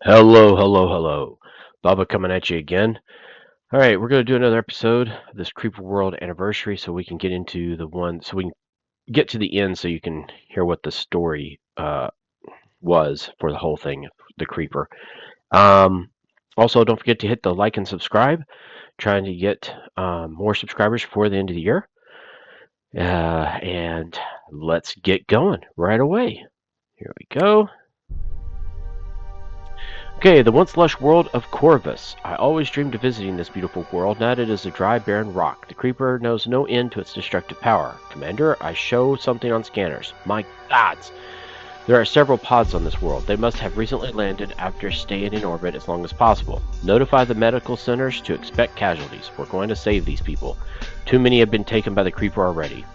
Hello, hello, hello. Bubba coming at you again. All right, we're going to do another episode of this Creeper World anniversary so we can get into so we can get to the end so you can hear what the story was for the whole thing, the Creeper. Also, don't forget to hit the like and subscribe. Trying to get more subscribers before the end of the year. And let's get going right away. Here we go. Okay, the once lush world of Corvus. I always dreamed of visiting this beautiful world. Now that it is a dry, barren rock. The creeper knows no end to its destructive power. Commander, I show something on scanners. My gods! There are several pods on this world. They must have recently landed after staying in orbit as long as possible. Notify the medical centers to expect casualties. We're going to save these people. Too many have been taken by the creeper already.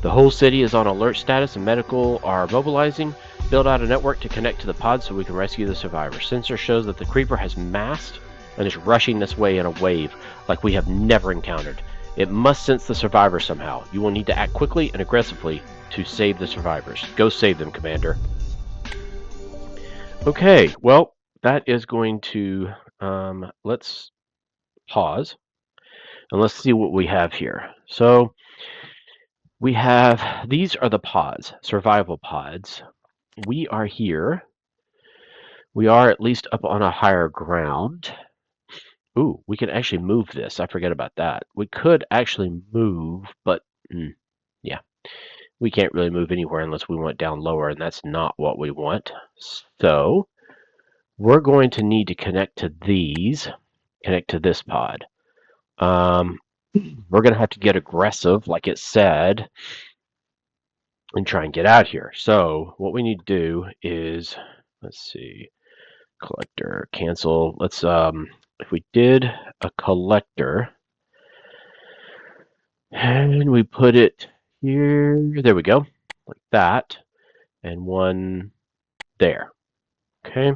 The whole city is on alert status and medical are mobilizing. Build out a network to connect to the pod so we can rescue the survivors. Sensor shows that the creeper has massed and is rushing this way in a wave like we have never encountered. It must sense the survivors somehow. You will need to act quickly and aggressively to save the survivors. Go save them, Commander. Okay, well, that is going to, let's pause and let's see what we have here. So we have, these are the pods, survival pods. We are here. We are at least up on a higher ground. Ooh, we can actually move this. I forget about that. We could actually move, but yeah, we can't really move anywhere unless we went down lower, and that's not what we want. So we're going to need to connect to these, connect to this pod. We're going to have to get aggressive, like it said, and try and get out here. So what we need to do is, let's see, collector, cancel. Let's, if we did a collector, and we put it here, there we go, like that, and one there. Okay.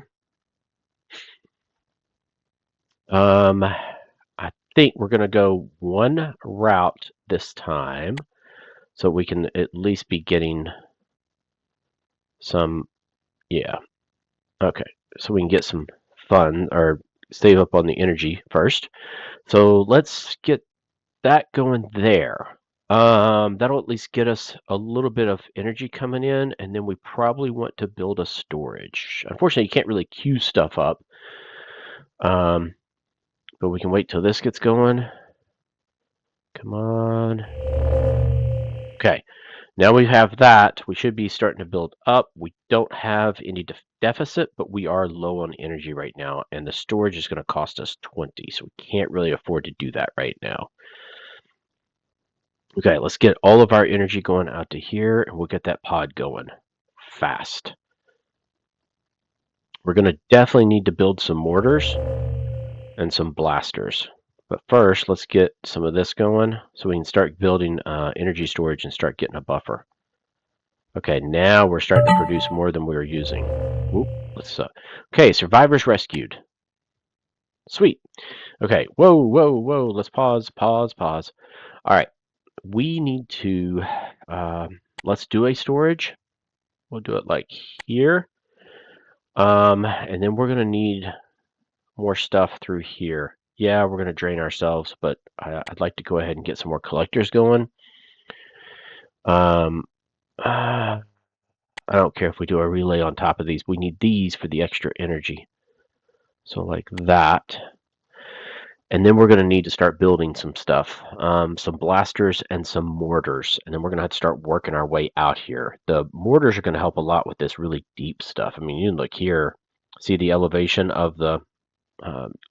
I think we're going to go one route this time so we can at least be getting some, yeah. Okay, so we can get some fun or save up on the energy first. So let's get that going there. That'll at least get us a little bit of energy coming in, and then we probably want to build a storage. Unfortunately, you can't really queue stuff up, but we can wait till this gets going. Come on. Okay, now we have that. We should be starting to build up. We don't have any deficit, but we are low on energy right now, and the storage is going to cost us 20, so we can't really afford to do that right now. Okay, let's get all of our energy going out to here, and we'll get that pod going fast. We're going to definitely need to build some mortars and some blasters. But first, let's get some of this going so we can start building energy storage and start getting a buffer. Okay, now we're starting to produce more than we were using. Oop, okay, survivors rescued. Sweet. Okay, whoa, whoa, whoa. Let's pause, pause, pause. All right, we need to, let's do a storage. We'll do it like here. And then we're going to need more stuff through here. Yeah, we're going to drain ourselves, but I'd like to go ahead and get some more collectors going. I don't care if we do a relay on top of these. We need these for the extra energy. So like that. And then we're going to need to start building some stuff, some blasters and some mortars. And then we're going to have to start working our way out here. The mortars are going to help a lot with this really deep stuff. I mean, you can look here, see the elevation of the,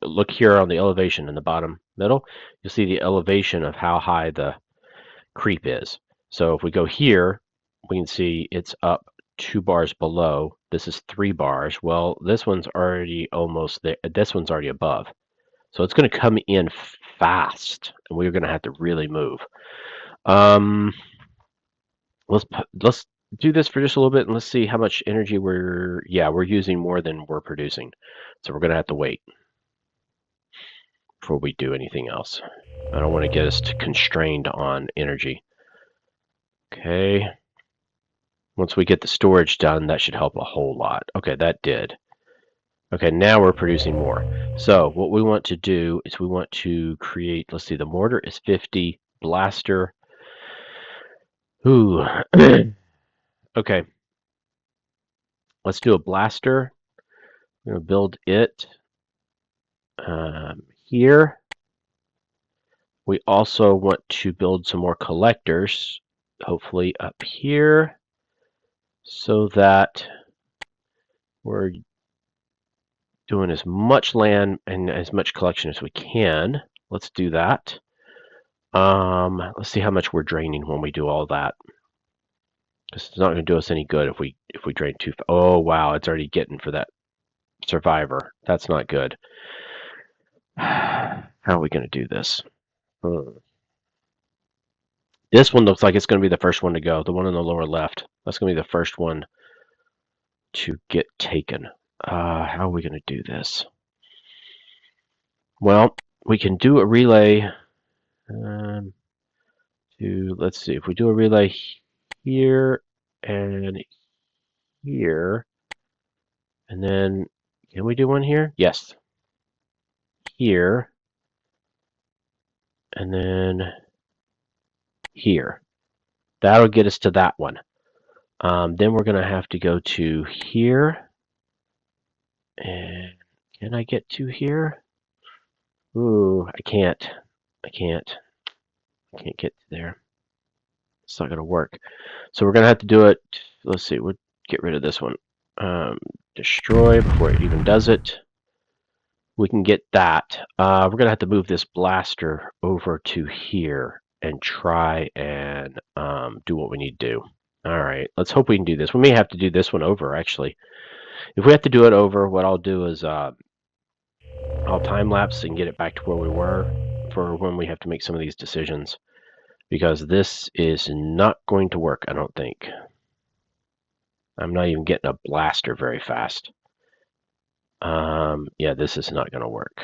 look here on the elevation in the bottom middle. You'll see the elevation of how high the creep is. So if we go here, we can see it's up 2 bars below. This is 3 bars. Well, this one's already almost there. This one's already above. So it's going to come in fast, and we're going to have to really move. Let's do this for just a little bit, and let's see how much energy we're using more than we're producing. So we're going to have to wait before we do anything else. I don't want to get us constrained on energy. Okay. Once we get the storage done, that should help a whole lot. Okay, that did. Okay, now we're producing more. So what we want to do is we want to create, let's see, the mortar is 50, blaster. Ooh. Okay, let's do a blaster. I'm going to build it here. We also want to build some more collectors, hopefully up here, so that we're doing as much land and as much collection as we can. Let's do that. Let's see how much we're draining when we do all that. It's not going to do us any good if we drain too. Oh wow, it's already getting for that survivor. That's not good. How are we going to do this? This one looks like it's going to be the first one to go. The one in the lower left. That's going to be the first one to get taken. How are we going to do this? Well, we can do a relay. Let's see, if we do a relay here and here, and then can we do one here? Yes. Here, and then here. That'll get us to that one. Then we're going to have to go to here. And can I get to here? Ooh, I can't. I can't get there. It's not going to work. So we're going to have to do it. Let's see. We'll get rid of this one. Destroy before it even does it. We can get that. We're going to have to move this blaster over to here and try and do what we need to do. All right. Let's hope we can do this. We may have to do this one over, actually. If we have to do it over, what I'll do is I'll time-lapse and get it back to where we were for when we have to make some of these decisions. Because this is not going to work, I don't think. I'm not even getting a blaster very fast. Yeah, this is not going to work.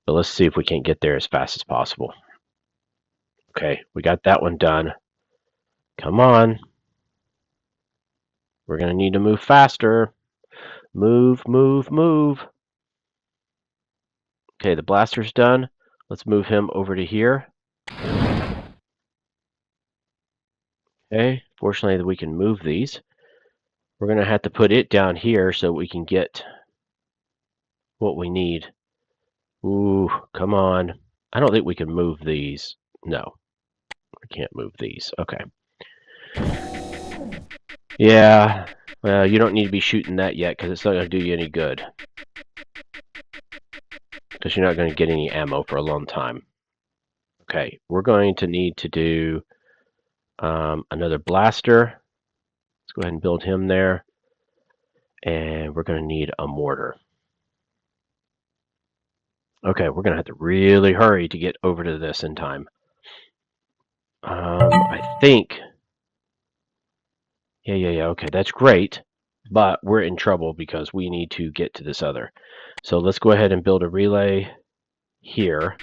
But let's see if we can't get there as fast as possible. Okay, we got that one done. Come on. We're going to need to move faster. Move, move, move. Okay, the blaster's done. Let's move him over to here. Okay, fortunately we can move these. We're going to have to put it down here so we can get what we need. Ooh, come on. I don't think we can move these. No, we can't move these. Okay. Yeah, well, you don't need to be shooting that yet because it's not going to do you any good. Because you're not going to get any ammo for a long time. Okay, we're going to need to do another blaster. Let's go ahead and build him there. And we're going to need a mortar. Okay, we're going to have to really hurry to get over to this in time. I think... Yeah, okay, that's great. But we're in trouble because we need to get to this other. So let's go ahead and build a relay here.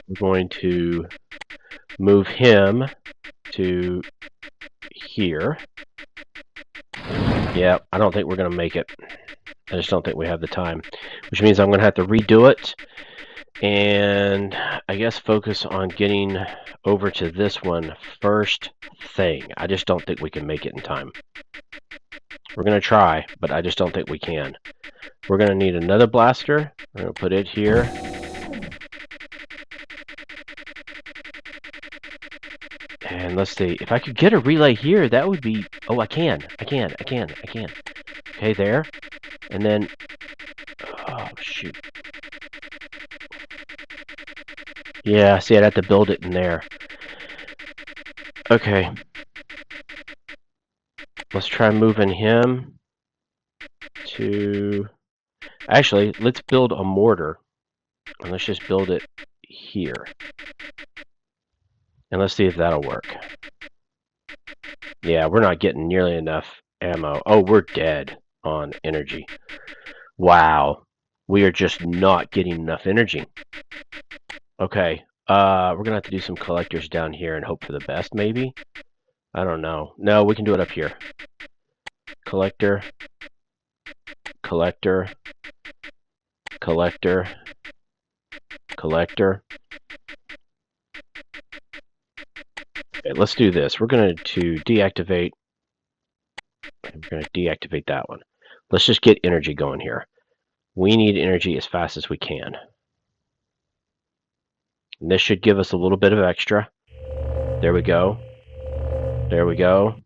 We're going to move him to here. Yeah, I don't think we're going to make it. I just don't think we have the time. Which means I'm going to have to redo it. And I guess focus on getting over to this one first thing. I just don't think we can make it in time. We're going to try, but I just don't think we can. We're going to need another blaster. We're going to put it here. And let's see. If I could get a relay here, that would be... Oh, I can. Okay, there. And then... Oh, shoot. Yeah, see, I'd have to build it in there. Okay. Let's try moving him to... Actually, let's build a mortar. And let's just build it here. And let's see if that'll work. Yeah, we're not getting nearly enough ammo. Oh, we're dead on energy. Wow. We are just not getting enough energy. Okay. We're going to have to do some collectors down here and hope for the best, maybe? I don't know. No, we can do it up here. collector, collector, collector, collector. Okay, let's do this. We're going to deactivate. We're going to deactivate that one. Let's just get energy going here. We need energy as fast as we can. And this should give us a little bit of extra. There we go. There we go.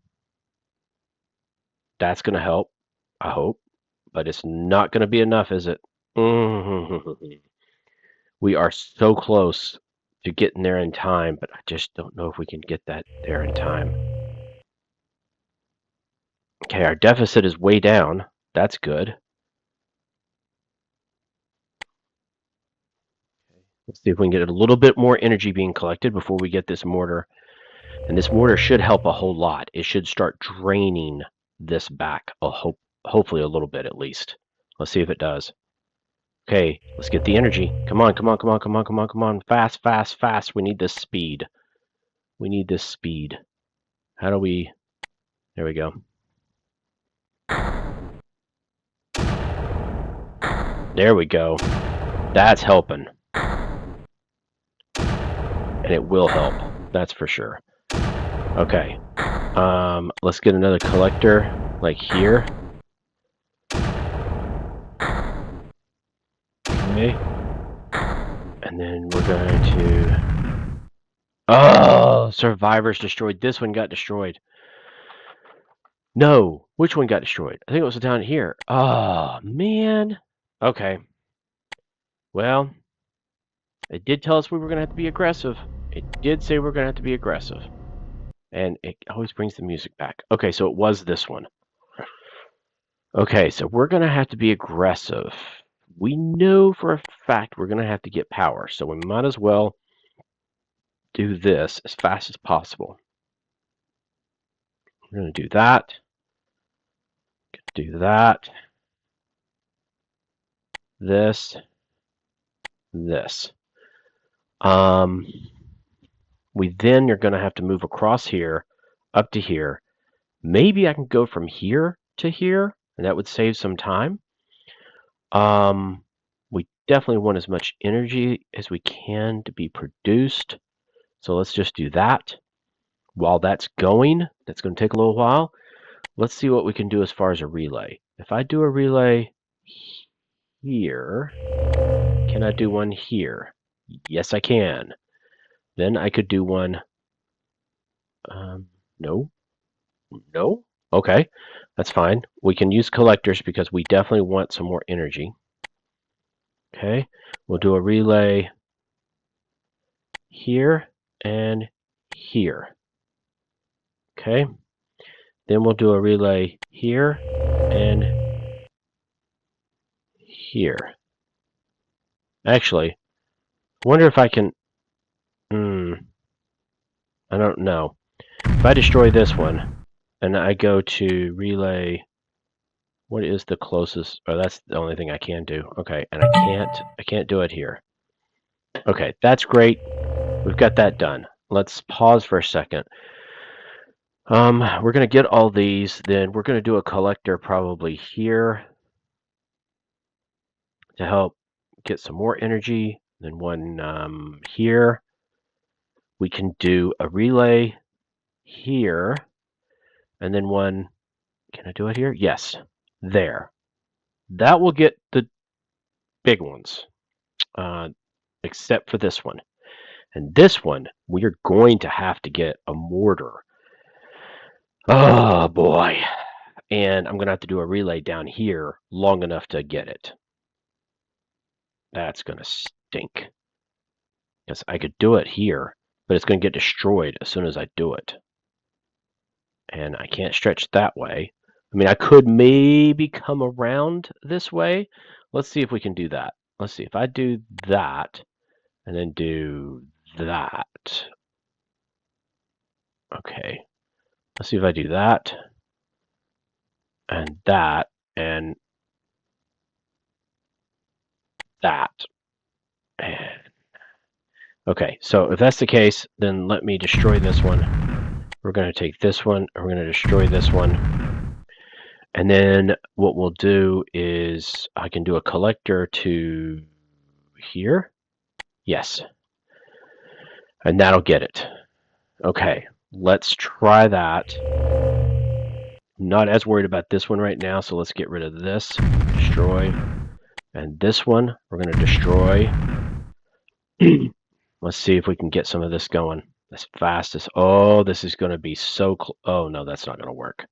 That's going to help, I hope. But it's not going to be enough, is it? We are so close to getting there in time, but I just don't know if we can get that there in time. Okay, our deficit is way down. That's good. Let's see if we can get a little bit more energy being collected before we get this mortar. And this mortar should help a whole lot. It should start draining this back, hopefully a little bit at least. Let's see if it does. Okay, let's get the energy. Come on, come on, come on, come on, come on, come on. Fast, fast, fast. We need this speed. We need this speed. How do we... There we go. There we go. That's helping. And it will help. That's for sure. Okay. Let's get another collector, like here. Okay. And then we're going to... Oh! Survivors destroyed. This one got destroyed. No! Which one got destroyed? I think it was down here. Oh, man. Okay. Well, it did tell us we were going to have to be aggressive. It did say we're going to have to be aggressive. And it always brings the music back. Okay, so it was this one. Okay, so we're going to have to be aggressive. We know for a fact we're going to have to get power, so we might as well do this as fast as possible. We're going to do that. Do that. This. This. We then are going to have to move across here, up to here. Maybe I can go from here to here, and that would save some time. We definitely want as much energy as we can to be produced. So let's just do that. While that's going to take a little while. Let's see what we can do as far as a relay. If I do a relay here, can I do one here? Yes, I can. Then I could do one. No. No? Okay, that's fine. We can use collectors because we definitely want some more energy. Okay, we'll do a relay here and here. Okay, then we'll do a relay here and here. Actually, I wonder if I can... I don't know. If I destroy this one, and I go to relay... What is the closest... Oh, that's the only thing I can do. Okay, and I can't do it here. Okay, that's great. We've got that done. Let's pause for a second. We're going to get all these, then we're going to do a collector probably here to help get some more energy. Then one here. We can do a relay here, and then one... Can I do it here? Yes. There. That will get the big ones, except for this one. And this one, we are going to have to get a mortar. Oh, boy. And I'm going to have to do a relay down here long enough to get it. That's going to stink. Because I could do it here, but it's going to get destroyed as soon as I do it. And I can't stretch that way. I mean, I could maybe come around this way. Let's see if we can do that. Let's see. If I do that, and then do that. Okay. Let's see if I do that, and that, and that. Okay, so if that's the case, then let me destroy this one. We're going to take this one, and we're going to destroy this one. And then what we'll do is I can do a collector to here. Yes. And that'll get it. Okay, let's try that. Not as worried about this one right now, so let's get rid of this. Destroy. And this one, we're going to destroy. Let's see if we can get some of this going as fast as... Oh, this is going to be so close. Oh, no, that's not going to work.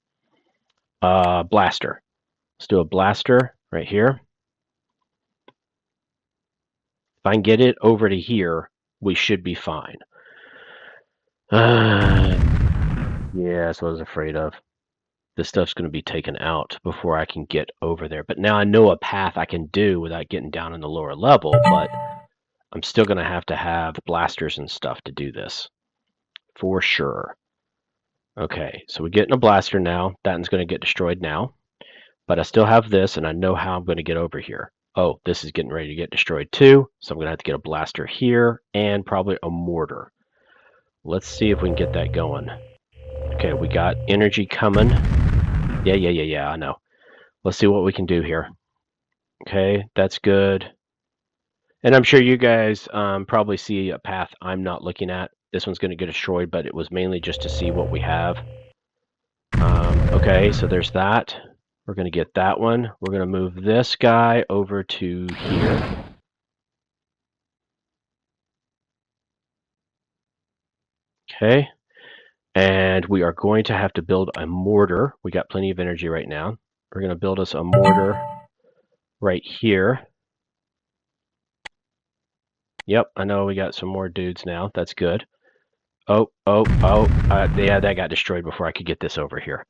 Blaster. Let's do a blaster right here. If I can get it over to here, we should be fine. Yeah, that's what I was afraid of. This stuff's going to be taken out before I can get over there. But now I know a path I can do without getting down in the lower level, but I'm still going to have blasters and stuff to do this. For sure. Okay, so we're getting a blaster now. That one's going to get destroyed now. But I still have this, and I know how I'm going to get over here. Oh, this is getting ready to get destroyed too. So I'm going to have to get a blaster here and probably a mortar. Let's see if we can get that going. Okay, we got energy coming. Yeah, I know. Let's see what we can do here. Okay, that's good. And I'm sure you guys probably see a path I'm not looking at. This one's going to get destroyed, but it was mainly just to see what we have. Okay, so there's that. We're going to get that one. We're going to move this guy over to here. Okay, and we are going to have to build a mortar. We got plenty of energy right now. We're going to build us a mortar right here. Yep, I know we got some more dudes now. That's good. Oh, yeah, that got destroyed before I could get this over here.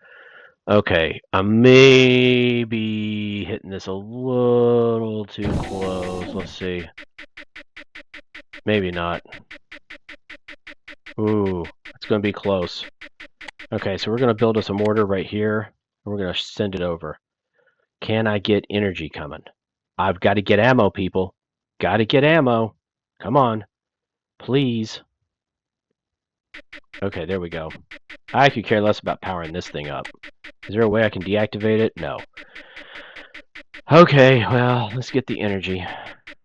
Okay, I may be hitting this a little too close. Let's see. Maybe not. Ooh, it's going to be close. Okay, so we're going to build us a mortar right here, and we're going to send it over. Can I get energy coming? I've got to get ammo, people. Got to get ammo. Come on. Please. Okay, there we go. I could care less about powering this thing up. Is there a way I can deactivate it? No. Okay, well, let's get the energy.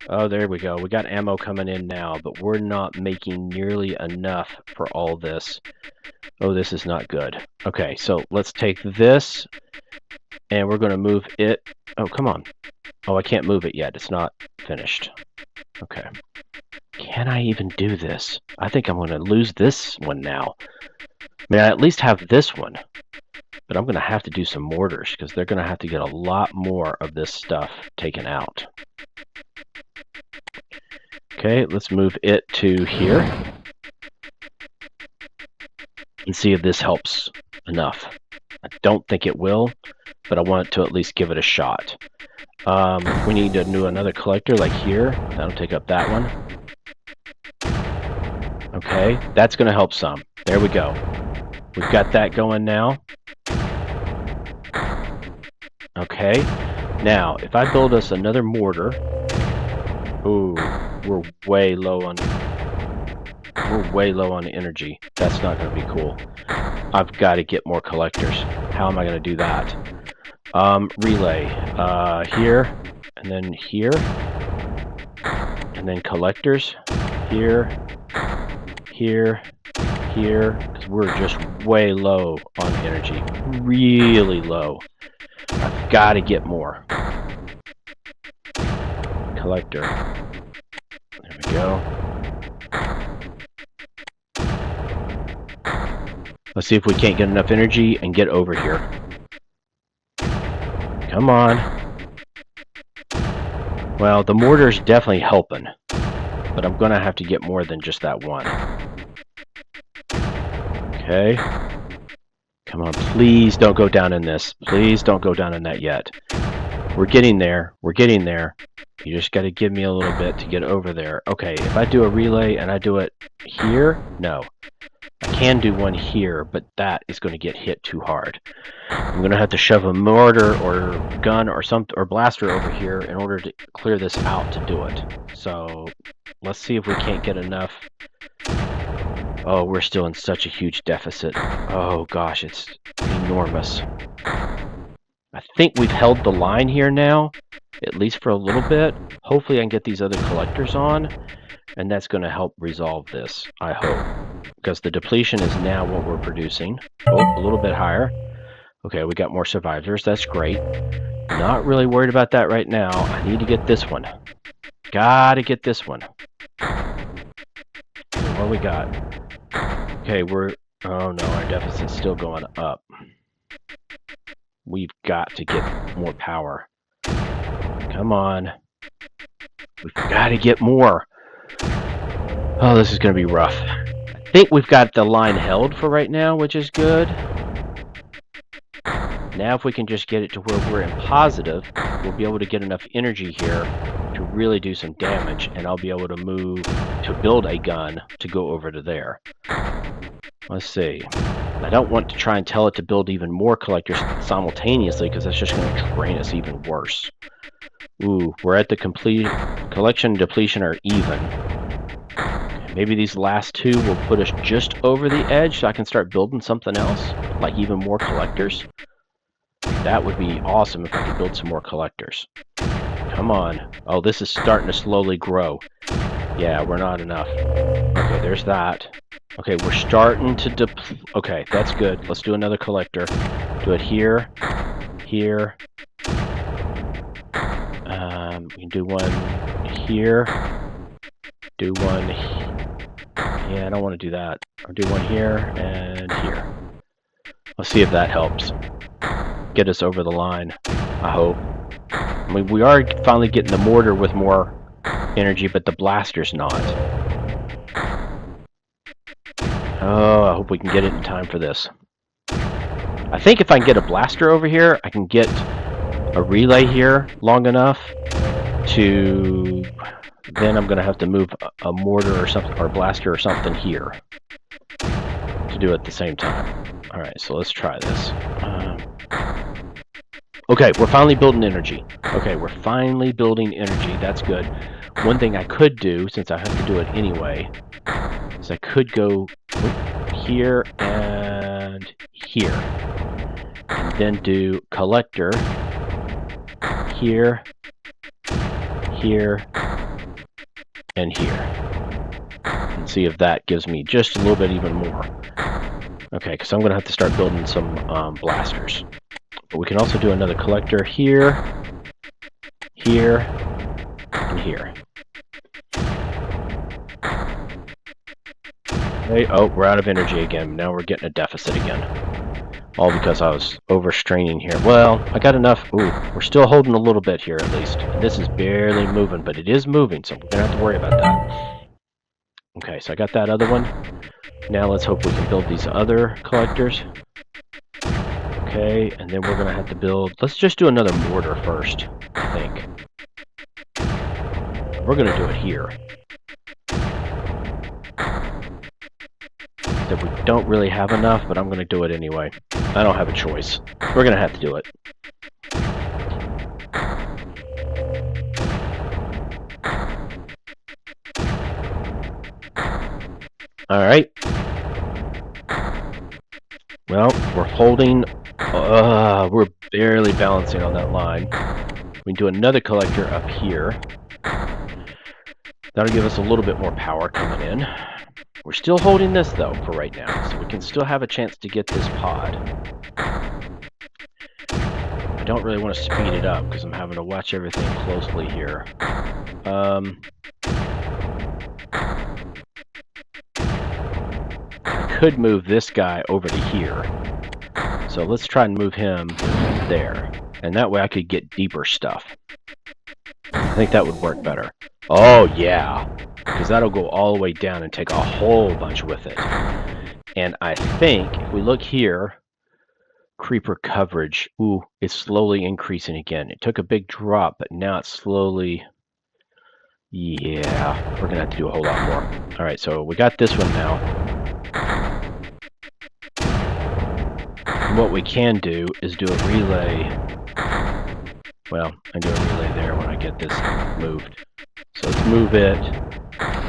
Oh, there we go. We got ammo coming in now, but we're not making nearly enough for all this. Oh, this is not good. Okay, so let's take this, and we're going to move it. Oh, come on. Oh, I can't move it yet. It's not finished. Okay. Can I even do this? I think I'm going to lose this one now. I mean, I at least have this one. But I'm going to have to do some mortars because they're going to have to get a lot more of this stuff taken out. Okay, let's move it to here. And see if this helps enough. I don't think it will, but I want to at least give it a shot. We need to do another collector like here. That'll take up that one. Okay, that's going to help some. There we go. We've got that going now. Okay, now if I build us another mortar, ooh, we're way low on energy. That's not going to be cool. I've got to get more collectors. How am I going to do that? Relay here, and then here, and then collectors here, because we're just way low on energy, really low. I've got to get more. Collector. There we go. Let's see if we can't get enough energy and get over here. Come on. Well, the mortar's definitely helping, but I'm going to have to get more than just that one. Okay. Come on, please don't go down in this. Please don't go down in that yet. We're getting there. We're getting there. You just got to give me a little bit to get over there. Okay, if I do a relay and I do it here, no. I can do one here, but that is going to get hit too hard. I'm going to have to shove a mortar or gun or blaster over here in order to clear this out to do it. So let's see if we can't get enough. Oh, we're still in such a huge deficit. Oh gosh, it's enormous. I I think we've held the line here now, at least for a little bit. Hopefully I can get these other collectors on, and that's going to help resolve this, I hope. Because the depletion is now what we're producing. Oh, a little bit higher. Okay, we got more survivors. That's great. Not really worried about that right now. I need to get this one. Gotta get this one. Okay, what we got? Okay, oh no, our deficit's still going up. We've got to get more power. Come on. We've got to get more. Oh, this is going to be rough. I think we've got the line held for right now, which is good. Now if we can just get it to where we're in positive, we'll be able to get enough energy here to really do some damage, and I'll be able to move to build a gun to go over to there. Let's see. I don't want to try and tell it to build even more collectors simultaneously, because that's just going to drain us even worse. Ooh, we're at the complete collection and depletion are even. Maybe these last two will put us just over the edge so I can start building something else, like even more collectors. That would be awesome if I could build some more collectors. Come on. Oh, this is starting to slowly grow. Yeah, we're not enough. Okay, there's that. Okay, we're starting to deplete. Okay, that's good. Let's do another collector. Do it here, here. We can do one here. Do one. Yeah, I don't want to do that. I'll do one here and here. Let's see if that helps get us over the line. I hope. I mean, we are finally getting the mortar with more energy, but the blaster's not. Oh, I hope we can get it in time for this. I think if I can get a blaster over here, I can get a relay here long enough to... Then I'm going to have to move a mortar or something, or a blaster or something here to do it at the same time. Alright, so let's try this. Okay, we're finally building energy. Okay, we're finally building energy. That's good. One thing I could do, since I have to do it anyway, is I could go here and here. And then do collector here, here, and here. And see if that gives me just a little bit even more. Okay, because I'm going to have to start building some blasters. But we can also do another collector here, here, and here. Okay, oh, we're out of energy again. Now we're getting a deficit again. All because I was overstraining here. Well, I got enough. Ooh, we're still holding a little bit here at least. And this is barely moving, but it is moving, so we're going to have to worry about that. Okay, so I got that other one. Now let's hope we can build these other collectors. Okay, and then we're going to have to build... Let's just do another mortar first, I think. We're going to do it here. That we don't really have enough, but I'm going to do it anyway. I don't have a choice. We're going to have to do it. Alright. Well, we're holding... we're barely balancing on that line. We can do another collector up here. That'll give us a little bit more power coming in. We're still holding this, though, for right now, so we can still have a chance to get this pod. I don't really want to speed it up, because I'm having to watch everything closely here. I could move this guy over to here. So let's try and move him there. And that way I could get deeper stuff. I think that would work better. Oh, yeah. Because that'll go all the way down and take a whole bunch with it. And I think, if we look here, creeper coverage, ooh, it's slowly increasing again. It took a big drop, but now it's slowly... Yeah, we're going to have to do a whole lot more. Alright, so we got this one now. And what we can do is do a relay. Well, I do a relay there when I get this moved. So let's move it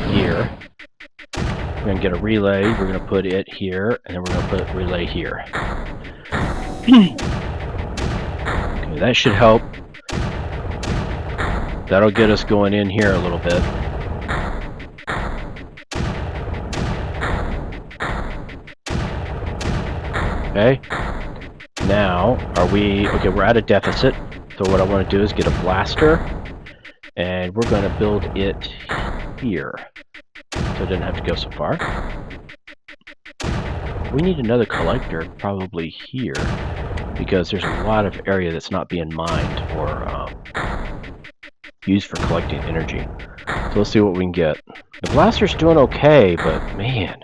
here. We're going to get a relay. We're going to put it here, and then we're going to put relay here. Okay, that should help. That'll get us going in here a little bit. Okay. Now, okay, we're at a deficit. So what I want to do is get a blaster, and we're going to build it here. So it doesn't have to go so far. We need another collector probably here, because there's a lot of area that's not being mined or used for collecting energy. So let's see what we can get. The blaster's doing okay, but man,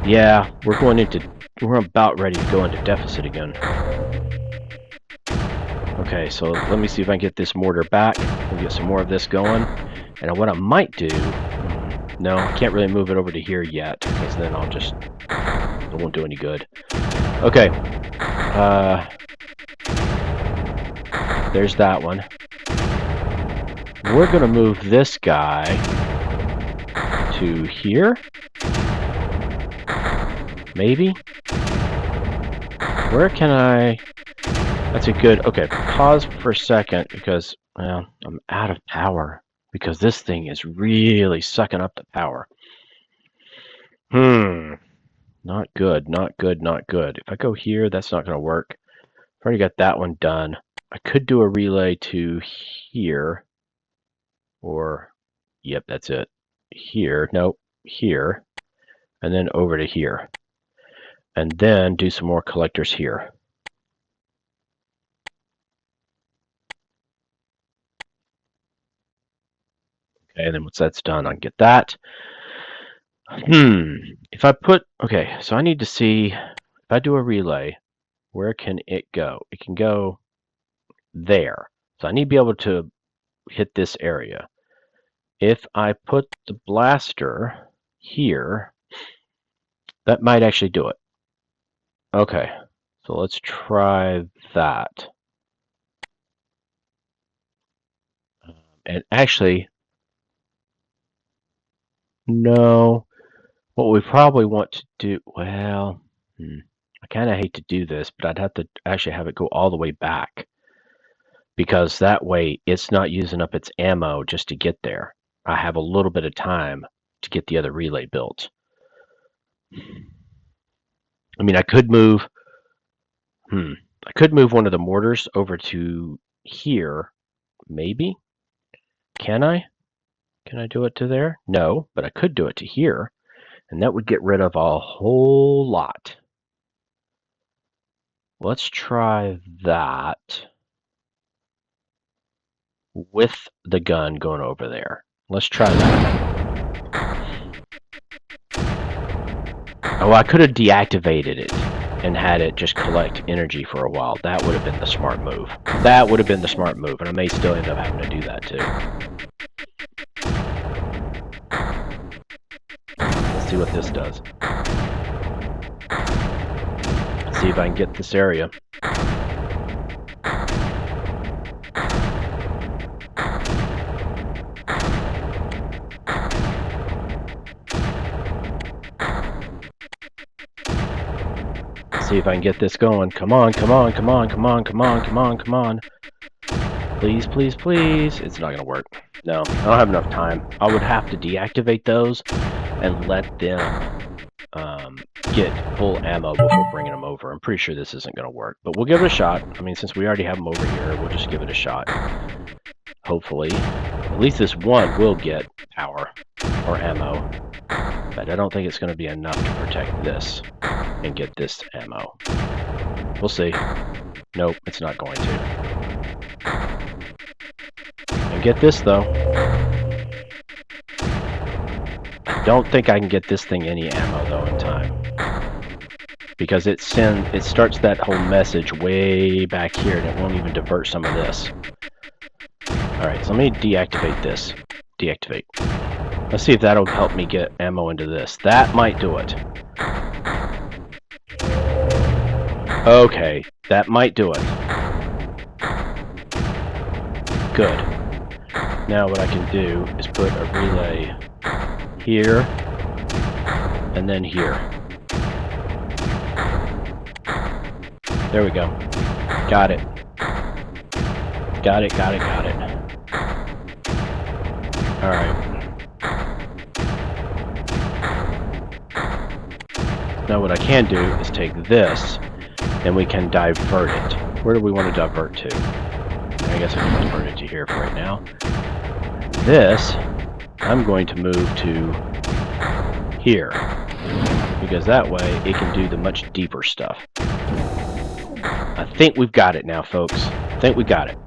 yeah, we're about ready to go into deficit again. Okay, so let me see if I can get this mortar back. We'll get some more of this going. And what I might do, no, I can't really move it over to here yet, because then it won't do any good. Okay, there's that one. We're gonna move this guy to here. Maybe? Where can I... That's a good... Okay, pause for a second, because, well, I'm out of power. Because this thing is really sucking up the power. Not good, not good, not good. If I go here, that's not going to work. I've already got that one done. I could do a relay to here. Or, yep, that's it. Here, nope, here. And then over to here. And then do some more collectors here. Okay, and then once that's done, I can get that. If I put... Okay, so I need to see... If I do a relay, where can it go? It can go there. So I need to be able to hit this area. If I put the blaster here, that might actually do it. Okay, so let's try that. And actually, no. What we probably want to do, well, I kind of hate to do this, but I'd have to actually have it go all the way back. Because that way, it's not using up its ammo just to get there. I have a little bit of time to get the other relay built. I mean, I could move one of the mortars over to here, maybe. Can I? Can I do it to there? No, but I could do it to here, and that would get rid of a whole lot. Let's try that with the gun going over there. Let's try that. Oh, I could have deactivated it and had it just collect energy for a while. That would have been the smart move. That would have been the smart move, and I may still end up having to do that too. Let's see what this does. Let's see if I can get this area. See if I can get this going. Come on, come on, come on, come on, come on, come on, come on. Please, please, please. It's not going to work. No, I don't have enough time. I would have to deactivate those and let them get full ammo before bringing them over. I'm pretty sure this isn't going to work, but we'll give it a shot. I mean, since we already have them over here, we'll just give it a shot. Hopefully. At least this one will get power or ammo. But I don't think it's going to be enough to protect this and get this ammo. We'll see. Nope, it's not going to. And get this, though. I don't think I can get this thing any ammo, though, in time. Because it starts that whole message way back here, and it won't even divert some of this. Alright, so let me deactivate this. Deactivate. Let's see if that'll help me get ammo into this. That might do it. Okay, that might do it. Good. Now what I can do is put a relay here and then here. There we go. Got it. Got it. Alright. Now what I can do is take this, and we can divert it. Where do we want to divert to? I guess I can divert it to here for right now. This, I'm going to move to here, because that way it can do the much deeper stuff. I think we've got it now, folks. I think we got it.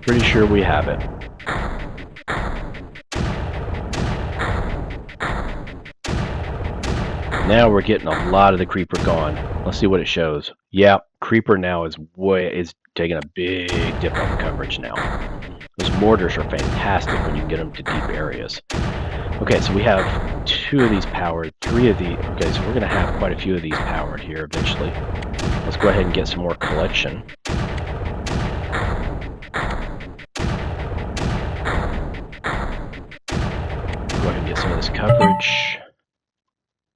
Pretty sure we have it. Now we're getting a lot of the creeper gone. Let's see what it shows. Yeah, creeper now is taking a big dip on coverage now. Those mortars are fantastic when you can get them to deep areas. Okay, so we have 2 of these powered, 3 of these. Okay, so we're going to have quite a few of these powered here eventually. Let's go ahead and get some more collection. Go ahead and get some of this coverage.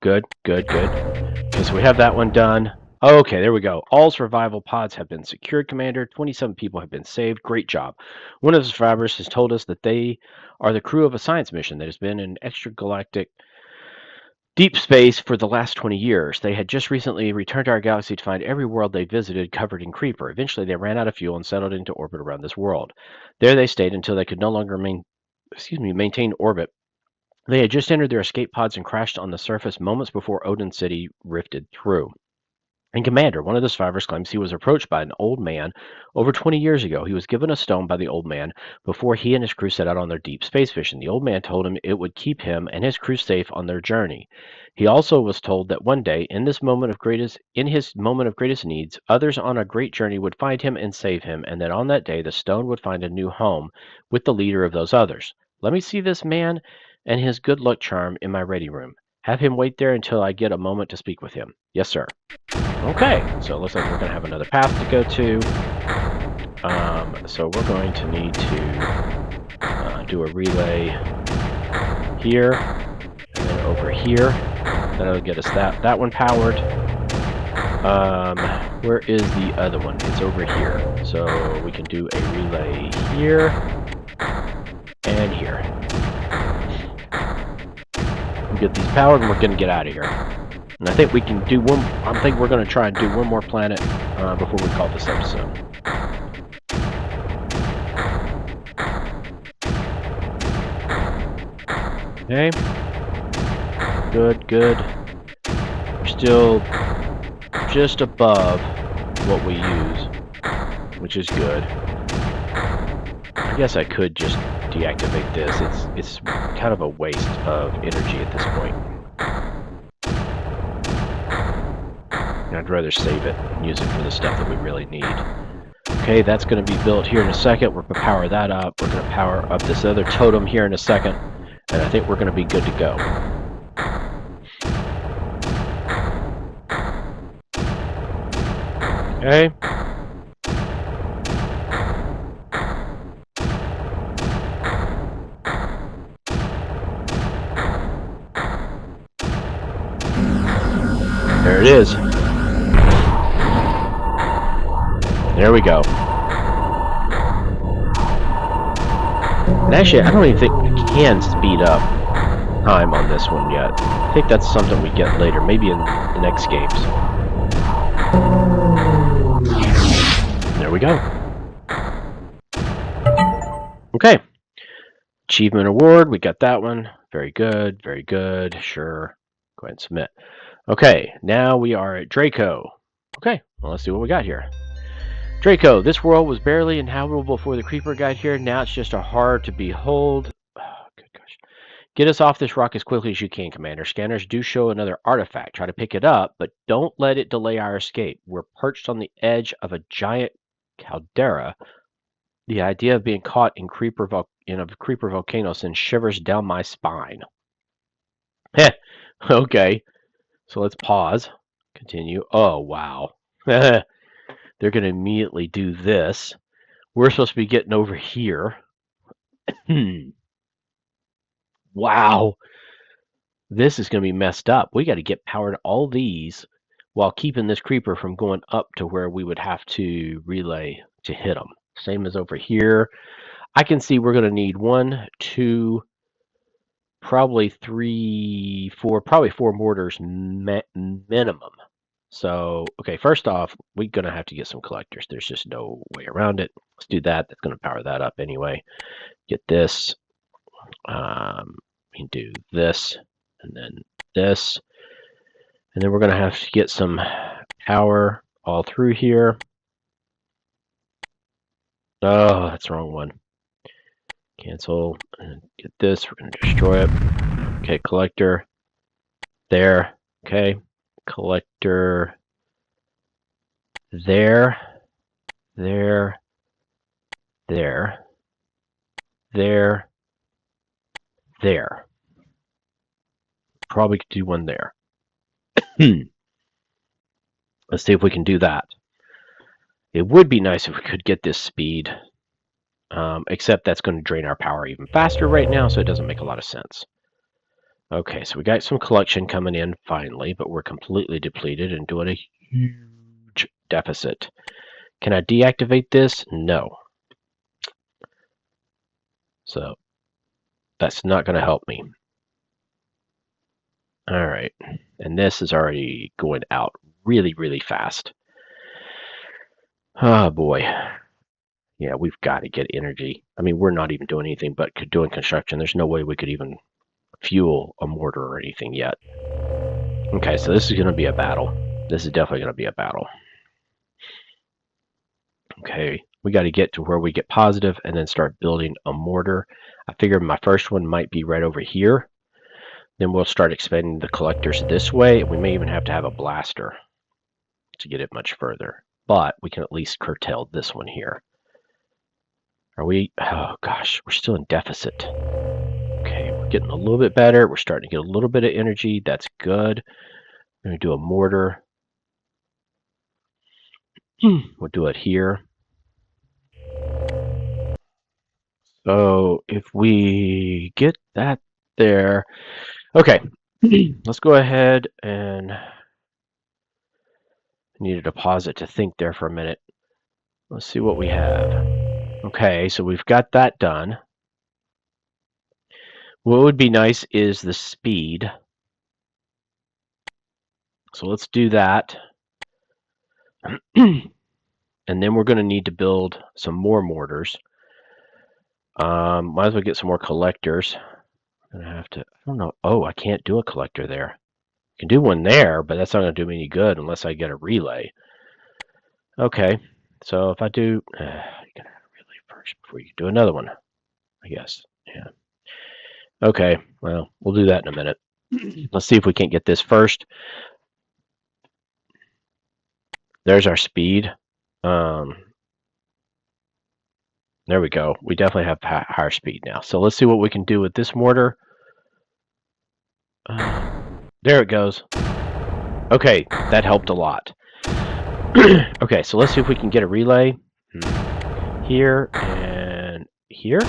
Good. Okay, so we have that one done. Okay, there we go. All survival pods have been secured, Commander. 27 people have been saved. Great job. One of the survivors has told us that they are the crew of a science mission that has been in extragalactic deep space for the last 20 years. They had just recently returned to our galaxy to find every world they visited covered in creeper. Eventually, they ran out of fuel and settled into orbit around this world. There they stayed until they could no longer maintain orbit. They had just entered their escape pods and crashed on the surface moments before Odin City rifted through. And Commander, one of the survivors claims he was approached by an old man over 20 years ago. He was given a stone by the old man before he and his crew set out on their deep space mission. The old man told him it would keep him and his crew safe on their journey. He also was told that one day, in his moment of greatest needs, others on a great journey would find him and save him, and that on that day the stone would find a new home with the leader of those others. Let me see this man and his good luck charm in my ready room. Have him wait there until I get a moment to speak with him. Yes, sir. Okay, so it looks like we're going to have another path to go to. So we're going to need to do a relay here, and then over here. That'll get us that one powered. Where is the other one? It's over here. So we can do a relay here and here. We'll get these powered, and we're going to get out of here. And I think we can do one. I think we're going to try and do one more planet before we call this episode. Okay. Good. We're still just above what we use, which is good. I guess I could just deactivate this. It's kind of a waste of energy at this point. I'd rather save it and use it for the stuff that we really need. Okay, that's going to be built here in a second. We're going to power that up. We're going to power up this other totem here in a second. And I think we're going to be good to go. Okay. There it is. There we go. And actually, I don't even think we can speed up time on this one yet. I think that's something we get later, maybe in the next games. There we go. Okay. Achievement award, we got that one. Very good. Sure. Go ahead and submit. Okay, now we are at Draco. Okay, well, let's see what we got here. Draco, this world was barely inhabitable before the creeper got here. Now it's just a horror to behold. Oh, good gosh. Get us off this rock as quickly as you can, Commander. Scanners do show another artifact. Try to pick it up, but don't let it delay our escape. We're perched on the edge of a giant caldera. The idea of being caught in a creeper volcano sends shivers down my spine. Heh. Okay. So let's pause. Continue. Oh, wow. They're going to immediately do this. We're supposed to be getting over here. Wow. This is going to be messed up. We got to get powered all these. while keeping this creeper from going up to where we would have to relay to hit them. Same as over here. I can see we're going to need 1, 2, probably 3, 4, probably 4 mortars minimum. So, okay, first off, we're going to have to get some collectors. There's just no way around it. Let's do that. That's going to power that up anyway. Get this. We can do this, and then this. And then we're going to have to get some power all through here. Oh, that's the wrong one. Cancel and get this. We're going to destroy it. Okay, collector. There. Okay. Collector. There. There. There. There. There. Probably could do one there. Let's see if we can do that. It would be nice if we could get this speed. Except that's going to drain our power even faster right now, so it doesn't make a lot of sense. Okay, so we got some collection coming in finally, but we're completely depleted and doing a huge deficit. Can I deactivate this? No. So that's not going to help me. All right, and this is already going out really, really fast. Oh boy. Yeah, we've got to get energy. I mean, we're not even doing anything but doing construction. There's no way we could even fuel a mortar or anything yet. Okay, so this is going to be a battle. This is definitely going to be a battle. Okay, we got to get to where we get positive and then start building a mortar. I figured my first one might be right over here. Then we'll start expanding the collectors this way. We may even have to have a blaster to get it much further. But we can at least curtail this one here. Are we? Oh gosh, we're still in deficit. Okay, we're getting a little bit better. We're starting to get a little bit of energy. That's good. I'm going to do a mortar. We'll do it here. So if we get that there. Okay, let's go ahead and I need a deposit to think there for a minute. Let's see what we have. Okay, so we've got that done. What would be nice is the speed. So let's do that. And then we're going to need to build some more mortars. Might as well get some more collectors. I'm going to have to, I don't know. Oh, I can't do a collector there. I can do one there, but that's not going to do me any good unless I get a relay. Okay, so if I do, you got to relay first before you do another one, I guess. Yeah. Okay, well, we'll do that in a minute. Let's see if we can't get this first. There's our speed. There we go. We definitely have higher speed now. So let's see what we can do with this mortar. There it goes. Okay, that helped a lot. Okay, so let's see if we can get a relay. Here and here.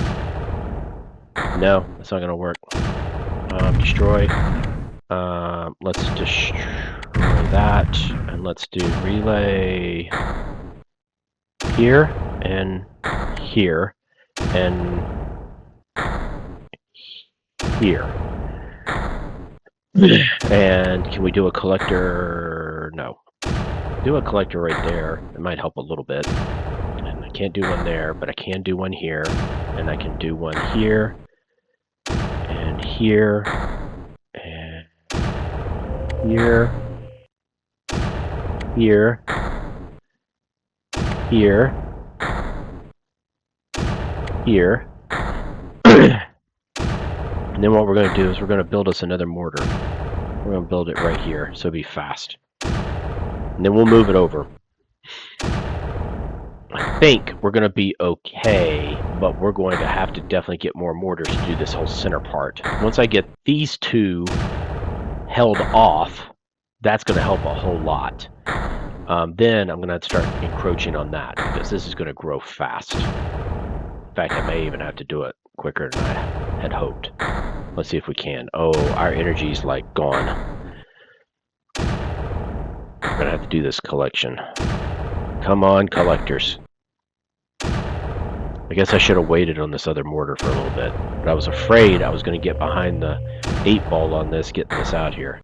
No, that's not going to work. Destroy. Let's destroy that. And let's do relay here and here and here. And can we do a collector? No. Do a collector right there. It might help a little bit. And I can't do one there, but I can do one here. And I can do one here. And here. And here. Here. Here. Here. And then what we're going to do is we're going to build us another mortar. We're going to build it right here, so it'll be fast. And then we'll move it over. I think we're going to be okay, but we're going to have to definitely get more mortars to do this whole center part. Once I get these two held off, that's going to help a whole lot. Then I'm going to start encroaching on that, because this is going to grow fast. In fact, I may even have to do it quicker than I had hoped. Let's see if we can. Oh, our energy's like gone. We're gonna have to do this collection. Come on, collectors. I guess I should have waited on this other mortar for a little bit, but I was afraid I was going to get behind the 8-ball on this, getting this out here.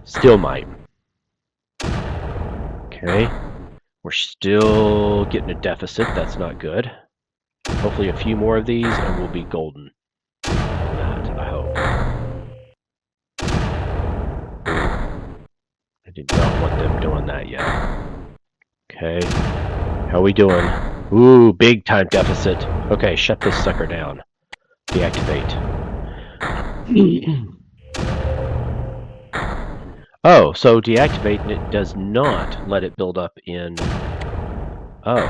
Still might. Okay, we're still getting a deficit. That's not good. Hopefully a few more of these and we'll be golden on that, I hope. I did not want them doing that yet. Okay, how are we doing? Ooh, big time deficit. Okay, shut this sucker down. Deactivate. Oh, so deactivating it does not let it build up in... Oh,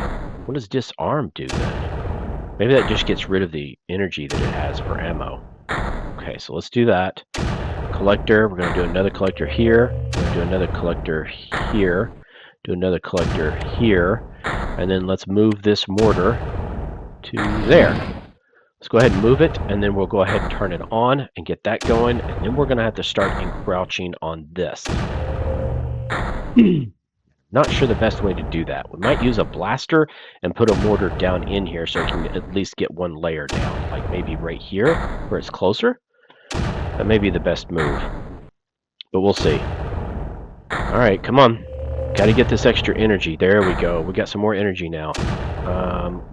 what does disarm do then? Maybe that just gets rid of the energy that it has for ammo. Okay, so let's do that. Collector, we're going to do another collector here. We're going to do another collector here. Do another collector here. And then let's move this mortar to there. Let's go ahead and move it, and then we'll go ahead and turn it on and get that going, and then we're going to have to start encroaching on this. Not sure the best way to do that. We might use a blaster and put a mortar down in here so we can at least get one layer down, like maybe right here where it's closer. That may be the best move, but we'll see. All right, come on. Got to get this extra energy. There we go. We got some more energy now.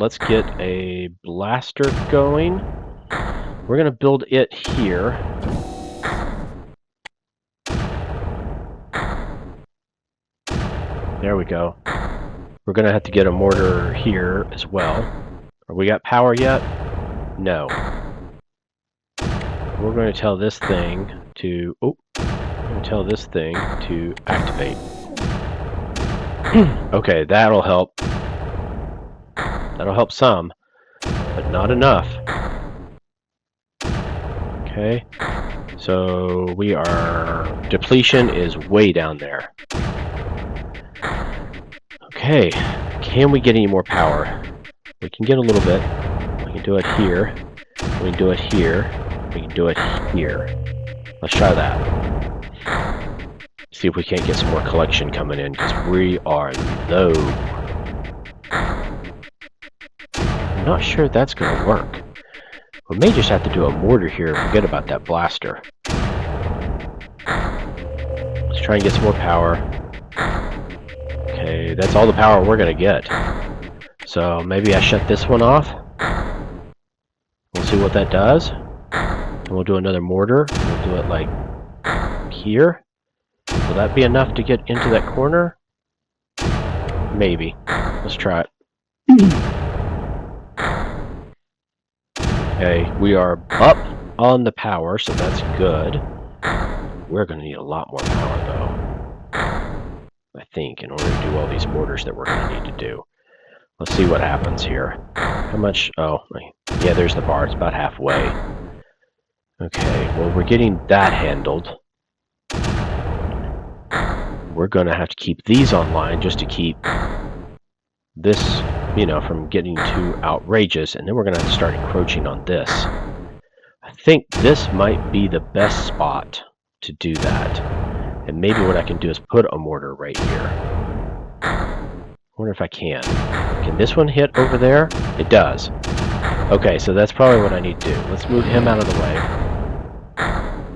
Let's get a blaster going. We're going to build it here. There we go. We're going to have to get a mortar here as well. Are we got power yet? No. We're going to tell this thing to... Oh, I'm going to tell this thing to activate. Okay, that'll help. That'll help some, but not enough. Okay, so we are... Depletion is way down there. Okay, can we get any more power? We can get a little bit. We can do it here. We can do it here. We can do it here. Let's try that. See if we can't get some more collection coming in, because we are low. I'm not sure that's going to work. We may just have to do a mortar here and forget about that blaster. Let's try and get some more power. Okay, that's all the power we're going to get. So maybe I shut this one off. We'll see what that does. And we'll do another mortar. We'll do it like here. Will that be enough to get into that corner? Maybe. Let's try it. Okay, we are up on the power, so that's good. We're going to need a lot more power, though. I think, in order to do all these mortars that we're going to need to do. Let's see what happens here. How much? Oh, yeah, there's the bar. It's about halfway. Okay, well, we're getting that handled. We're going to have to keep these online just to keep this, you know, from getting too outrageous, and then we're going to have to start encroaching on this. I think this might be the best spot to do that. And maybe what I can do is put a mortar right here. I wonder if I can. Can this one hit over there? It does. Okay, so that's probably what I need to do. Let's move him out of the way.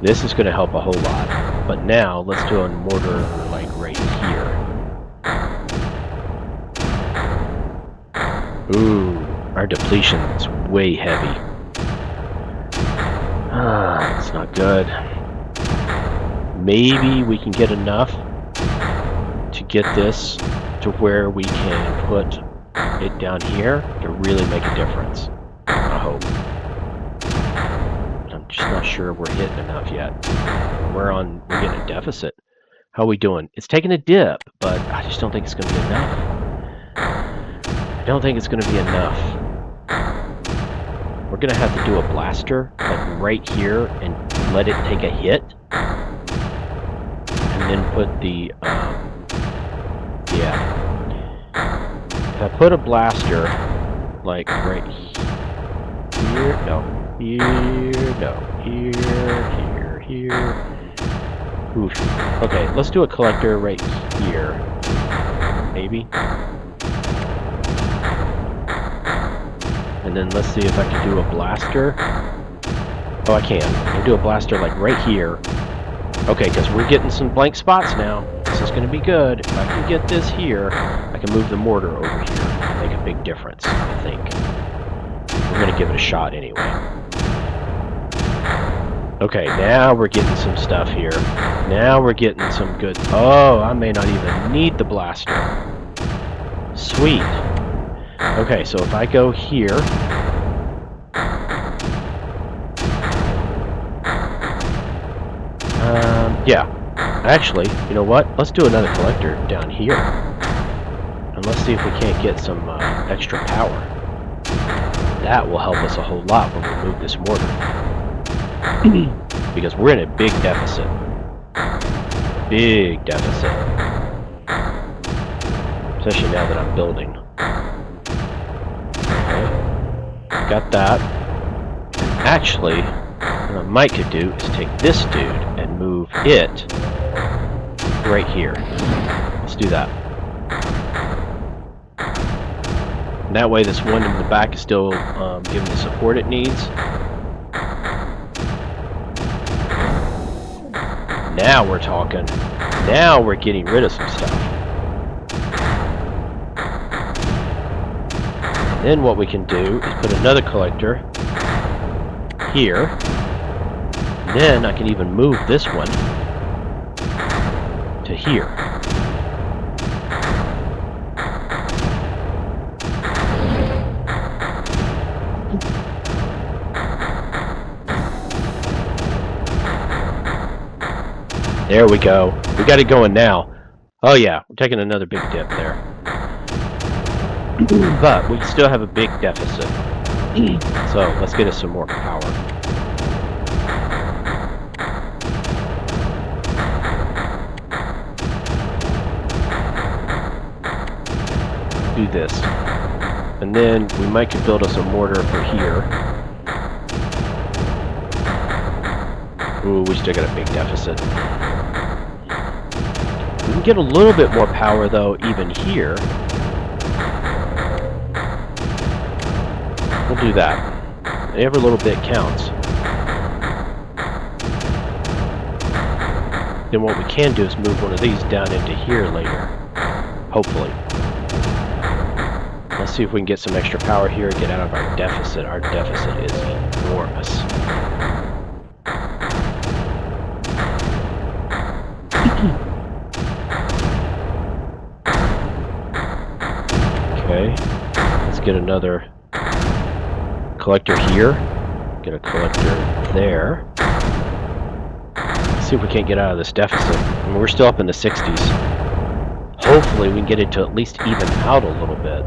This is going to help a whole lot. But now, let's do a mortar like right here. Ooh, our depletion is way heavy. Ah, that's not good. Maybe we can get enough to get this to where we can put it down here to really make a difference. I hope. But I'm just not sure we're hitting enough yet. We're getting a deficit. How are we doing? It's taking a dip, but I just don't think it's going to be enough. I don't think it's going to be enough. We're going to have to do a blaster like right here and let it take a hit. And then put the, yeah. If I put a blaster like right here, no, here, no, here, here, here. Oof. Okay, let's do a collector right here. Maybe. And then let's see if I can do a blaster. Oh, I can. I can do a blaster like right here. Okay, because we're getting some blank spots now. This is going to be good. If I can get this here, I can move the mortar over here and make a big difference, I think. We're going to give it a shot anyway. Okay, now we're getting some stuff here. Now we're getting some good... Oh, I may not even need the blaster. Sweet. Okay, so if I go here... yeah. Actually, you know what? Let's do another collector down here. And let's see if we can't get some extra power. That will help us a whole lot when we move this mortar. Because we're in a big deficit. Big deficit. Especially now that I'm building. Okay. Got that. Actually, what I might could do is take this dude and move it right here. Let's do that. And that way this one in the back is still giving the support it needs. Now we're talking. Now we're getting rid of some stuff. And then what we can do is put another collector here. And then I can even move this one to here. There we go. We got it going now. Oh yeah, we're taking another big dip there. But we still have a big deficit. So let's get us some more power. Do this. And then we might could build us a mortar for here. Ooh, we still got a big deficit. We can get a little bit more power though, even here. We'll do that. Every little bit counts. Then what we can do is move one of these down into here later. Hopefully. Let's see if we can get some extra power here and get out of our deficit. Our deficit is enormous. Okay. Let's get another collector here. Get a collector there. Let's see if we can't get out of this deficit. I mean, we're still up in the 60s. Hopefully we can get it to at least even out a little bit.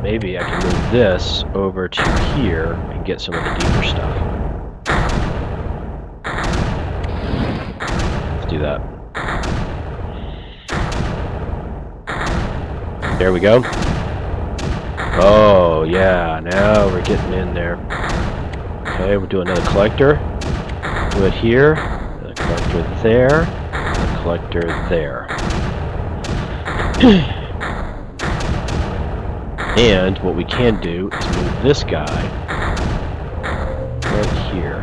Maybe I can move this over to here and get some of the deeper stuff. Let's do that. There we go. Oh, yeah, now we're getting in there. Okay, we'll do another collector. Do it here. A collector there. A collector there. And what we can do is move this guy right here.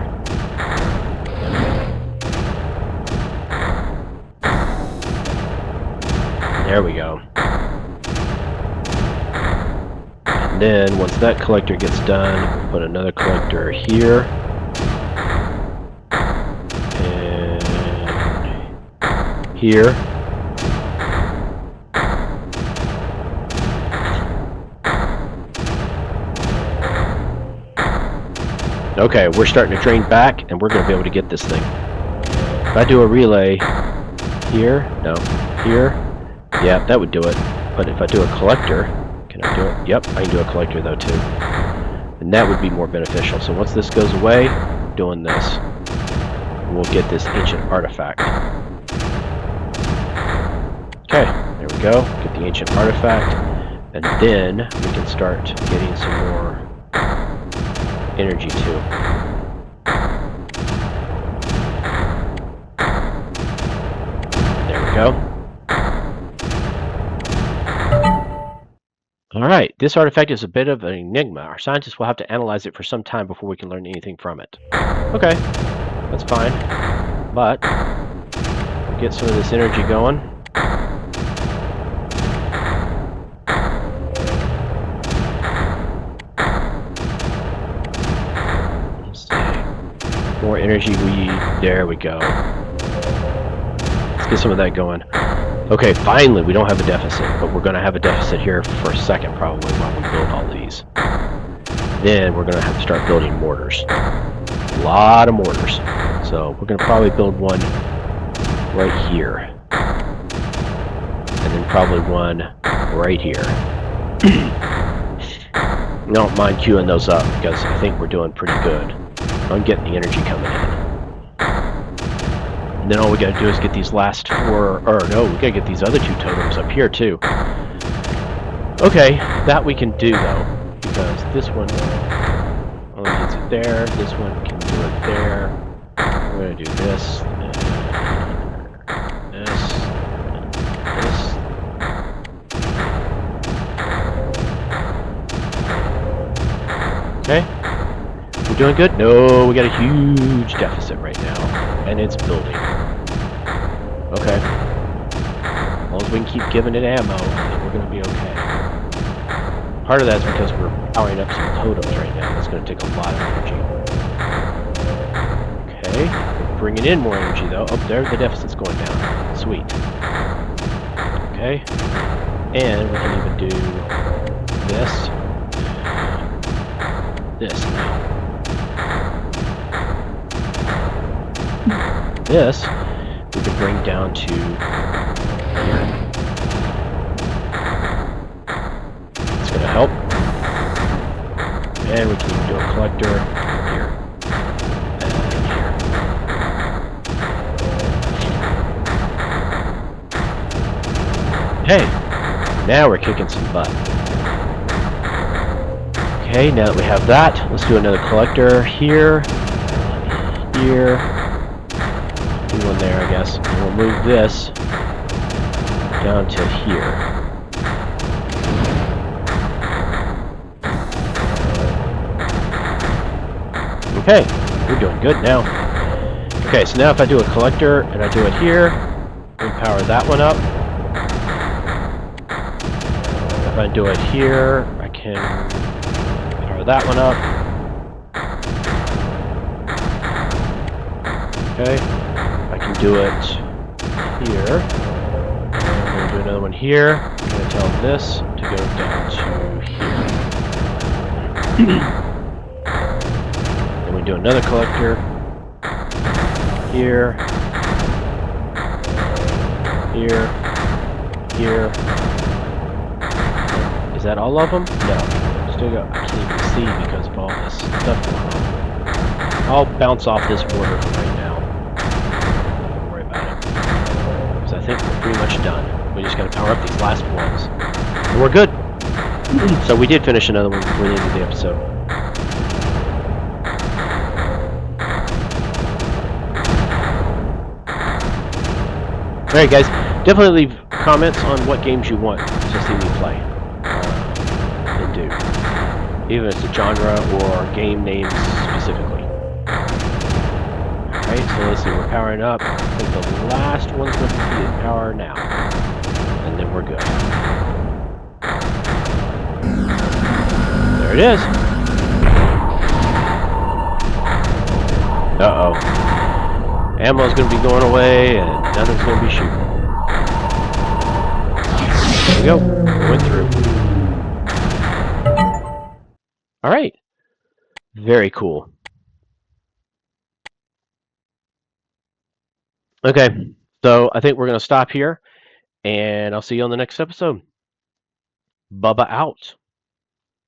There we go. And then once that collector gets done, we'll put another collector here. And here. Okay, we're starting to drain back, and we're going to be able to get this thing. If I do a relay here, no, here, yeah, that would do it. But if I do a collector, can I do it? Yep, I can do a collector though too. And that would be more beneficial. So once this goes away, doing this, we'll get this ancient artifact. Okay, there we go. Get the ancient artifact, and then we can start getting some more energy too. go. Alright, this artifact is a bit of an enigma. Our scientists will have to analyze it for some time before we can learn anything from it. Okay, that's fine. But, we'll get some of this energy going. Let's see. More energy there we go. Let's get some of that going. Okay, finally, we don't have a deficit, but we're going to have a deficit here for a second probably while we build all these. Then we're going to have to start building mortars. A lot of mortars. So we're going to probably build one right here. And then probably one right here. I don't mind queuing those up because I think we're doing pretty good. I'm getting the energy coming in. And then all we gotta do is get these last four, or no, we gotta get these other two totems up here too. Okay, that we can do though, because this one only gets it there, this one can do it there. We're gonna do this, this. Okay, we're doing good? No, we got a huge deficit right now, and it's building. Okay. As long as we can keep giving it ammo, I think we're going to be okay. Part of that's because we're powering up some totems right now. That's going to take a lot of energy. Okay. We're bringing in more energy, though. Oh, there the deficit's going down. Sweet. Okay. And we can even do this. This now. This we can bring down to here. It's going to help. And we can even do a collector here. And here. Hey! Now we're kicking some butt. Okay, now that we have that, let's do another collector here. Here. Do one there, I guess. And we'll move this down to here. Okay, we're doing good now. Okay, so now if I do a collector and I do it here, we power that one up. If I do it here, I can power that one up. Okay. I can do it here. I'm going to do another one here. I'm going to tell this to go down to here. Then we do another collector here, here, here. Is that all of them? No. Still got. I can't even see because of all this stuff going on. I'll bounce off this border for right now. I think we're pretty much done. We just gotta power up these last ones. And we're good! So we did finish another one before the end of the episode. Alright guys, definitely leave comments on what games you want to see me play. And do. Even if it's a genre or game names specifically. Alright, so let's see, we're powering up. I think the last one's going to be in power now. And then we're good. There it is. Uh-oh. Ammo's going to be going away, and nothing's going to be shooting. There we go. Went through. Alright. Very cool. Okay, so I think we're going to stop here, and I'll see you on the next episode. Bubba out.